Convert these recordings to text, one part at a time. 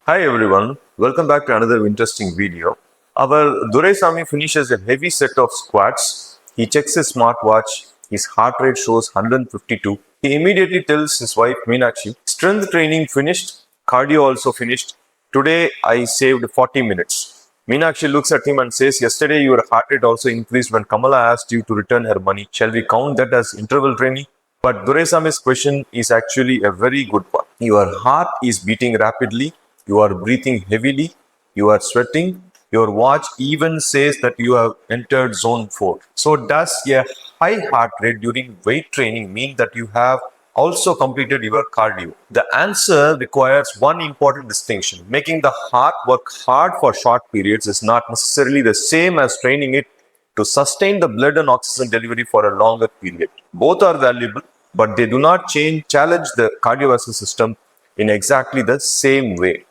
Hi everyone, welcome back to another interesting video. Our Duresami finishes a heavy set of squats. He checks his smartwatch, his heart rate shows 152. He immediately tells his wife Meenakshi, strength training finished, cardio also finished. Today I saved 40 minutes. Meenakshi looks at him and says, yesterday your heart rate also increased when Kamala asked you to return her money. Shall we count that as interval training? But Duresami's question is actually a very good one. Your heart is beating rapidly, you are breathing heavily, you are sweating, your watch even says that you have entered zone 4. So, does a high heart rate during weight training mean that you have also completed your cardio? The answer requires one important distinction. Making the heart work hard for short periods is not necessarily the same as training it to sustain the blood and oxygen delivery for a longer period. Both are valuable, but they do not challenge the cardiovascular system in exactly the same way.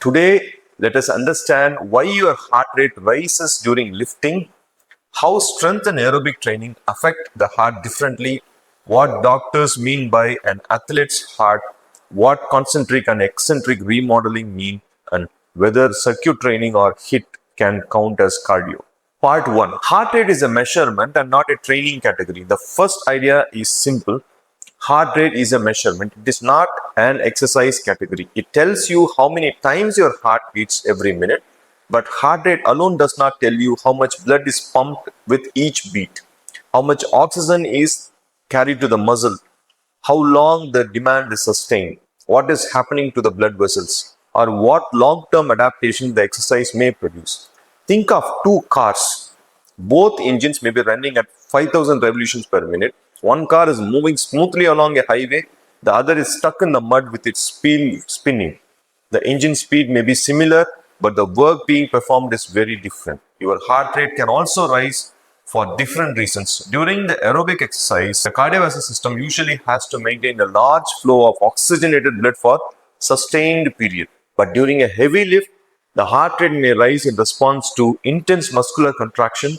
Today, let us understand why your heart rate rises during lifting, how strength and aerobic training affect the heart differently, what doctors mean by an athlete's heart, what concentric and eccentric remodeling mean, and whether circuit training or HIIT can count as cardio. Part 1. Heart rate is a measurement and not a training category. The first idea is simple. Heart rate is a measurement. It is not an exercise category. It tells you how many times your heart beats every minute. But heart rate alone does not tell you how much blood is pumped with each beat, how much oxygen is carried to the muscle, how long the demand is sustained, what is happening to the blood vessels, or what long-term adaptation the exercise may produce. Think of two cars. Both engines may be running at 5,000 revolutions per minute. One car is moving smoothly along a highway, the other is stuck in the mud with its spinning. The engine speed may be similar, but the work being performed is very different. Your heart rate can also rise for different reasons. During the aerobic exercise, the cardiovascular system usually has to maintain a large flow of oxygenated blood for sustained period. But during a heavy lift, the heart rate may rise in response to intense muscular contraction,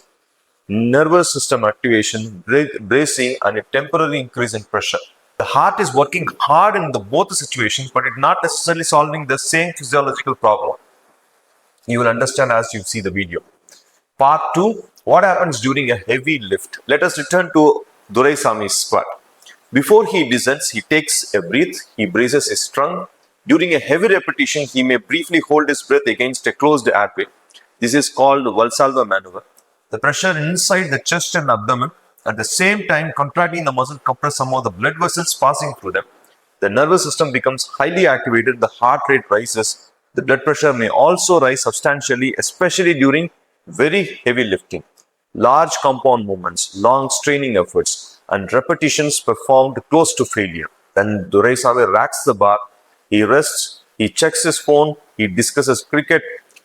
nervous system activation, bracing, and a temporary increase in pressure. The heart is working hard in both the situations, but it's not necessarily solving the same physiological problem. You will understand as you see the video. Part 2. What happens during a heavy lift? Let us return to Duresami's squat. Before he descends, he takes a breath, he braces his trunk. During a heavy repetition, he may briefly hold his breath against a closed airway. This is called Valsalva maneuver. The pressure inside the chest and abdomen, at the same time contracting the muscle, compress some of the blood vessels passing through them. The nervous system becomes highly activated, the heart rate rises, the blood pressure may also rise substantially, especially during very heavy lifting. Large compound movements, long straining efforts, and repetitions performed close to failure. Then Duresami racks the bar, he rests, he checks his phone, he discusses cricket,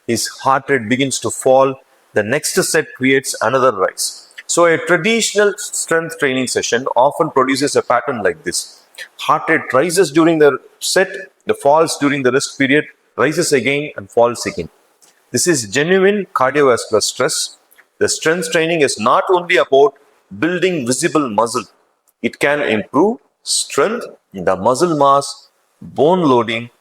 his heart rate begins to fall, the next set creates another rise. So a traditional strength training session often produces a pattern like this. Heart rate rises during the set, the falls during the rest period, rises again and falls again. This is genuine cardiovascular stress. The strength training is not only about building visible muscle. It can improve strength, the muscle mass, bone loading,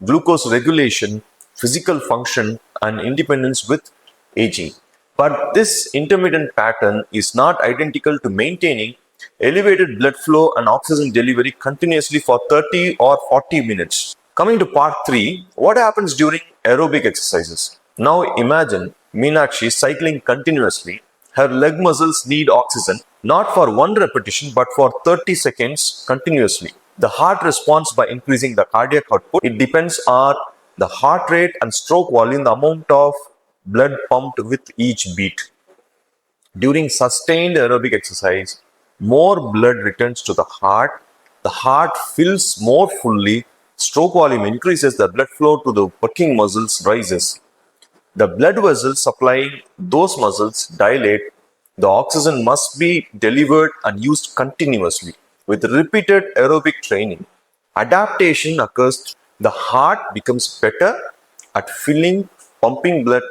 glucose regulation, physical function, and independence with aging. But this intermittent pattern is not identical to maintaining elevated blood flow and oxygen delivery continuously for 30 or 40 minutes. Coming to part 3, what happens during aerobic exercises? Now imagine Meenakshi cycling continuously. Her leg muscles need oxygen, not for one repetition, but for 30 seconds continuously. The heart responds by increasing the cardiac output. It depends on the heart rate and stroke volume, the amount of blood pumped with each beat. During sustained aerobic exercise, more blood returns to the heart fills more fully, stroke volume increases, the blood flow to the working muscles rises. The blood vessels supplying those muscles dilate, the oxygen must be delivered and used continuously. With repeated aerobic training, adaptation occurs. The heart becomes better at filling, pumping blood.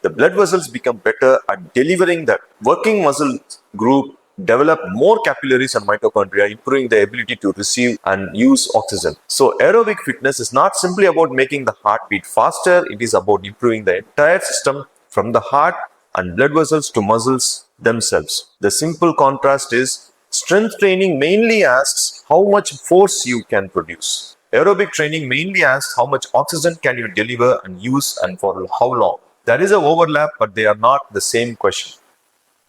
The blood vessels become better at delivering the working muscle group develop more capillaries and mitochondria, improving the ability to receive and use oxygen. So aerobic fitness is not simply about making the heart beat faster, it is about improving the entire system from the heart and blood vessels to muscles themselves. The simple contrast is strength training mainly asks how much force you can produce. Aerobic training mainly asks how much oxygen can you deliver and use and for how long. There is an overlap, but they are not the same question.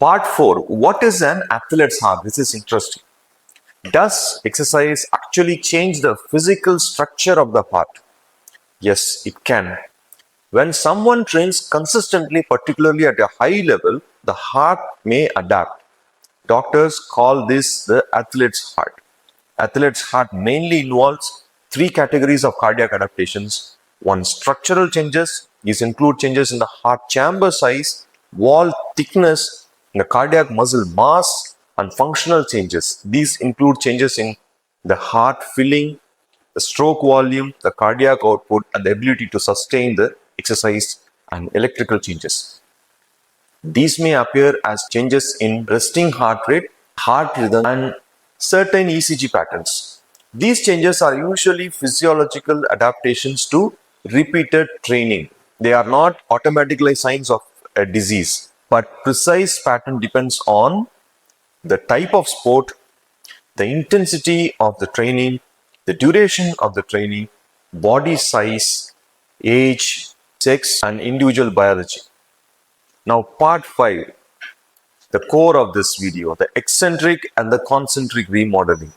Part 4. What is an athlete's heart? This is interesting. Does exercise actually change the physical structure of the heart? Yes, it can. When someone trains consistently, particularly at a high level, the heart may adapt. Doctors call this the athlete's heart. Athlete's heart mainly involves three categories of cardiac adaptations. One, structural changes. These include changes in the heart chamber size, wall thickness, the cardiac muscle mass, and functional changes. These include changes in the heart filling, the stroke volume, the cardiac output, and the ability to sustain the exercise, and electrical changes. These may appear as changes in resting heart rate, heart rhythm, and certain ECG patterns. These changes are usually physiological adaptations to repeated training. They are not automatically signs of a disease, but precise pattern depends on the type of sport, the intensity of the training, the duration of the training, body size, age, sex, and individual biology. Now, part 5, the core of this video, the eccentric and the concentric remodeling.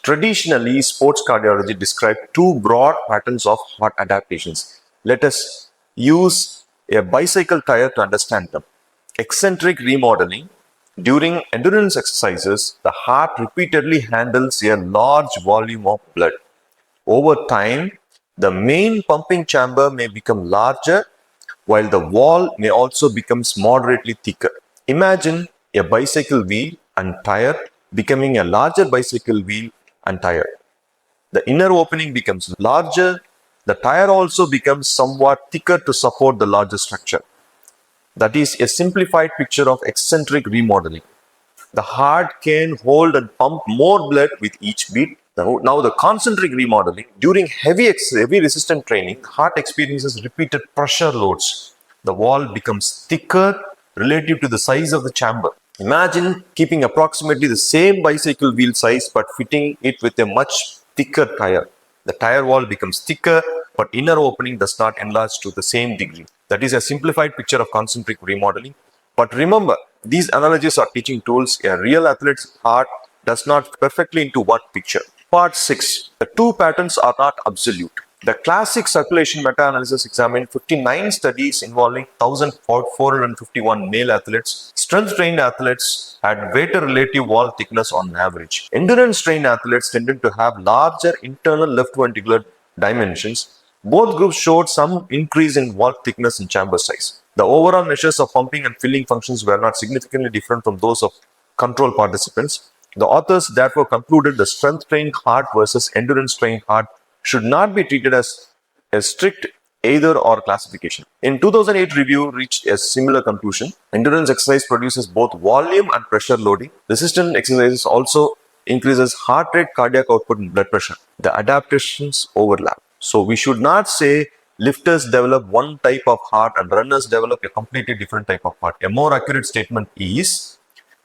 Traditionally, sports cardiology described two broad patterns of heart adaptations. Let us use a bicycle tire to understand them. Eccentric remodeling. During endurance exercises, the heart repeatedly handles a large volume of blood. Over time, the main pumping chamber may become larger, while the wall may also become moderately thicker. Imagine a bicycle wheel and tire becoming a larger bicycle wheel and tire. The inner opening becomes larger. The tire also becomes somewhat thicker to support the larger structure. That is a simplified picture of eccentric remodeling. The heart can hold and pump more blood with each beat. Now the concentric remodeling, during heavy resistant training, the heart experiences repeated pressure loads. The wall becomes thicker relative to the size of the chamber. Imagine keeping approximately the same bicycle wheel size but fitting it with a much thicker tire. The tire wall becomes thicker, but inner opening does not enlarge to the same degree. That is a simplified picture of concentric remodeling. But remember, these analogies are teaching tools. A real athlete's heart does not fit perfectly into one picture. Part 6. The two patterns are not absolute. The classic circulation meta-analysis examined 59 studies involving 1,451 male athletes. Strength-trained athletes had greater relative wall thickness on average. Endurance-trained athletes tended to have larger internal left ventricular dimensions. Both groups showed some increase in wall thickness and chamber size. The overall measures of pumping and filling functions were not significantly different from those of control participants. The authors therefore concluded the strength-trained heart versus endurance-trained heart should not be treated as a strict either or classification. In 2008 review reached a similar conclusion. Endurance exercise produces both volume and pressure loading. Resistance exercises also increases heart rate, cardiac output, and blood pressure. The adaptations overlap. So we should not say lifters develop one type of heart and runners develop a completely different type of heart. A more accurate statement is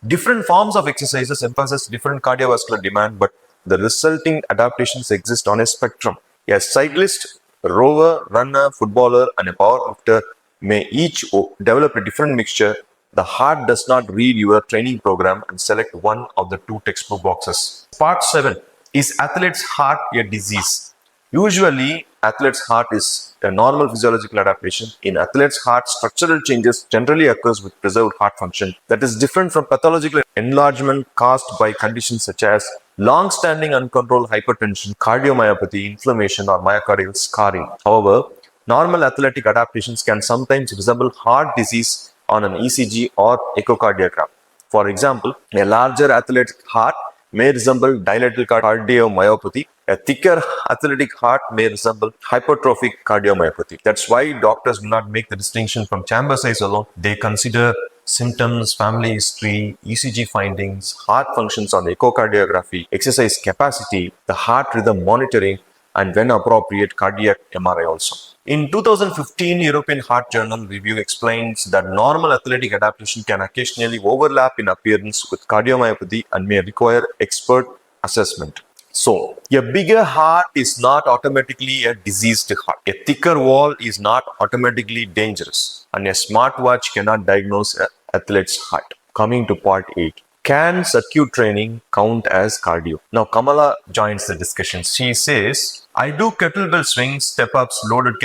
different forms of exercises emphasize different cardiovascular demand, but the resulting adaptations exist on a spectrum. A cyclist, rower, runner, footballer, and a powerlifter may each develop a different mixture. The heart does not read your training program and select one of the two textbook boxes. Part 7. Is athlete's heart a disease? Usually, athlete's heart is a normal physiological adaptation. In athlete's heart, structural changes generally occurs with preserved heart function that is different from pathological enlargement caused by conditions such as long-standing uncontrolled hypertension, cardiomyopathy, inflammation, or myocardial scarring. However, normal athletic adaptations can sometimes resemble heart disease on an ECG or echocardiogram. For example, a larger athlete's heart may resemble dilated cardiomyopathy. A thicker athletic heart may resemble hypertrophic cardiomyopathy. That's why doctors do not make the distinction from chamber size alone. They consider symptoms, family history, ECG findings, heart functions on the echocardiography, exercise capacity, the heart rhythm monitoring, and when appropriate, cardiac MRI also. In 2015, European Heart Journal review explains that normal athletic adaptation can occasionally overlap in appearance with cardiomyopathy and may require expert assessment. So, a bigger heart is not automatically a diseased heart. A thicker wall is not automatically dangerous. And a smartwatch cannot diagnose an athlete's heart. Coming to part 8. Can circuit training count as cardio? Now, Kamala joins the discussion. She says, I do kettlebell swings, step ups, loaded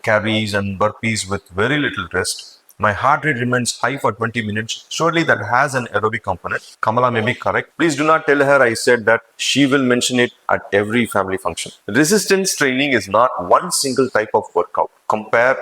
carries, and burpees with very little rest. My heart rate remains high for 20 minutes. Surely that has an aerobic component. Kamala may be correct. Please do not tell her I said that. She will mention it at every family function. Resistance training is not one single type of workout. Compare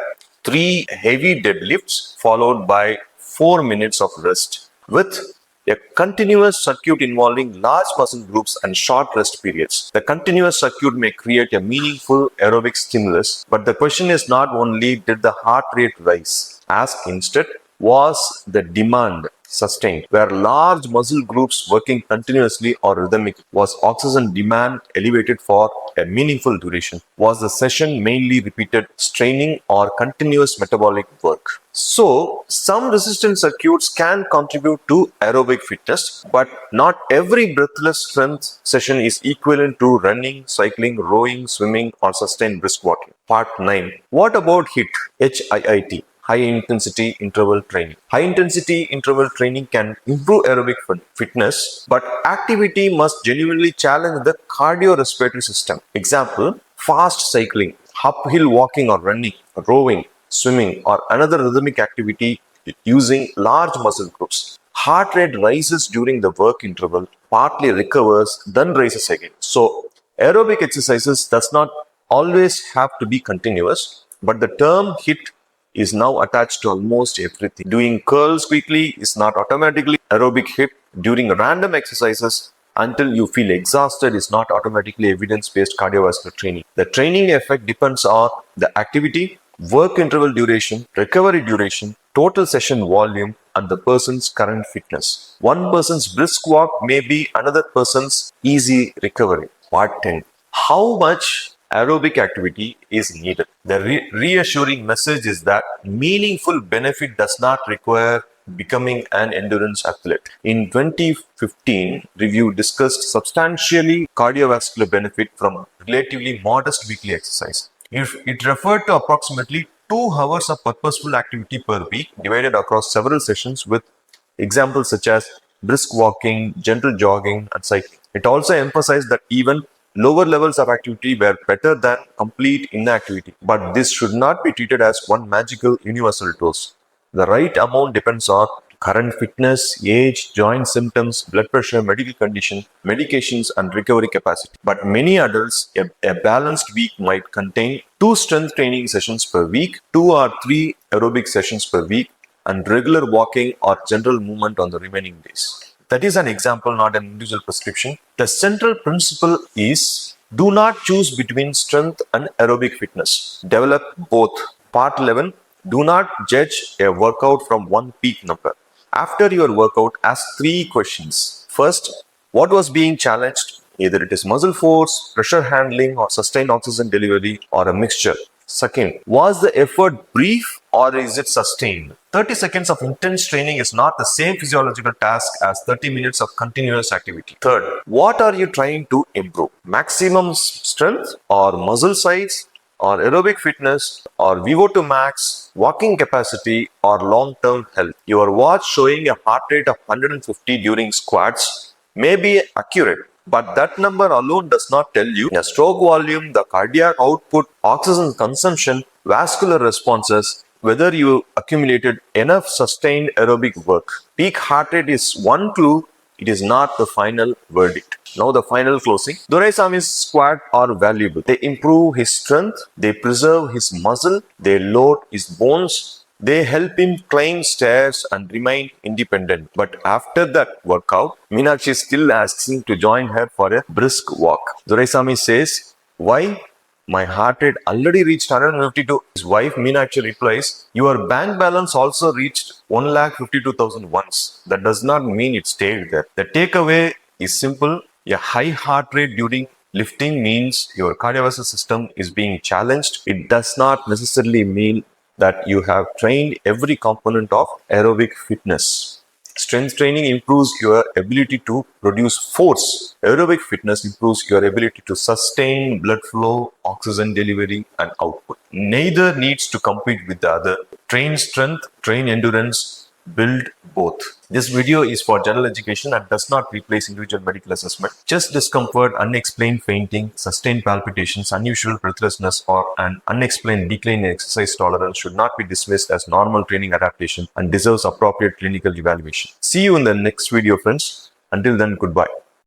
3 heavy deadlifts followed by 4 minutes of rest with a continuous circuit involving large muscle groups and short rest periods. The continuous circuit may create a meaningful aerobic stimulus, but the question is not only did the heart rate rise. Ask instead, was the demand sustained? Were large muscle groups working continuously or rhythmically? Was oxygen demand elevated for a meaningful duration? Was the session mainly repeated straining or continuous metabolic work? So, some resistance circuits can contribute to aerobic fitness, but not every breathless strength session is equivalent to running, cycling, rowing, swimming, or sustained brisk walking. Part 9. What about HIIT? HIIT. High intensity interval training. High intensity interval training can improve aerobic fitness, but activity must genuinely challenge the cardiorespiratory system. Example, fast cycling, uphill walking or running, rowing, swimming, or another rhythmic activity using large muscle groups. Heart rate rises during the work interval, partly recovers, then rises again. So, aerobic exercises does not always have to be continuous, but the term HIIT is now attached to almost everything. Doing curls quickly is not automatically aerobic HIIT. During random exercises until you feel exhausted is not automatically evidence-based cardiovascular training. The training effect depends on the activity, work interval duration, recovery duration, total session volume, and the person's current fitness. One person's brisk walk may be another person's easy recovery. Part 10. How much aerobic activity is needed? The reassuring message is that meaningful benefit does not require becoming an endurance athlete. In 2015, review discussed substantially cardiovascular benefit from relatively modest weekly exercise. It referred to approximately 2 hours of purposeful activity per week divided across several sessions with examples such as brisk walking, gentle jogging, and cycling. It also emphasized that even lower levels of activity were better than complete inactivity. But this should not be treated as one magical universal dose. The right amount depends on current fitness, age, joint symptoms, blood pressure, medical condition, medications, and recovery capacity. But many adults, a balanced week might contain 2 strength training sessions per week, 2 or 3 aerobic sessions per week, and regular walking or general movement on the remaining days. That is an example, not an individual prescription. The central principle is do not choose between strength and aerobic fitness. Develop both. Part 11. Do not judge a workout from one peak number. After your workout, ask 3 questions. First, what was being challenged? Either it is muscle force, pressure handling, or sustained oxygen delivery, or a mixture. Second, was the effort brief or is it sustained? 30 seconds of intense training is not the same physiological task as 30 minutes of continuous activity. Third, what are you trying to improve? Maximum strength or muscle size or aerobic fitness or VO2 max, walking capacity or long-term health? Your watch showing a heart rate of 150 during squats may be accurate, but that number alone does not tell you the stroke volume, the cardiac output, oxygen consumption, vascular responses, whether you accumulated enough sustained aerobic work. Peak heart rate is one clue, it is not the final verdict. Now the final closing. Doraisami's squats are valuable. They improve his strength, they preserve his muscle, they load his bones, they help him climb stairs and remain independent. But after that workout, Meenakshi still asks him to join her for a brisk walk. Doraisami says, why? My heart rate already reached 152. His wife Meenakshi replies, your bank balance also reached 1,52,000 once. That does not mean it stayed there. The takeaway is simple. A high heart rate during lifting means your cardiovascular system is being challenged. It does not necessarily mean that you have trained every component of aerobic fitness. Strength training improves your ability to produce force. Aerobic fitness improves your ability to sustain blood flow, oxygen delivery, and output. Neither needs to compete with the other. Train strength, train endurance, build both. This video is for general education and does not replace individual medical assessment. Chest discomfort, unexplained fainting, sustained palpitations, unusual breathlessness, or an unexplained decline in exercise tolerance should not be dismissed as normal training adaptation and deserves appropriate clinical evaluation. See you in the next video, friends. Until then, goodbye.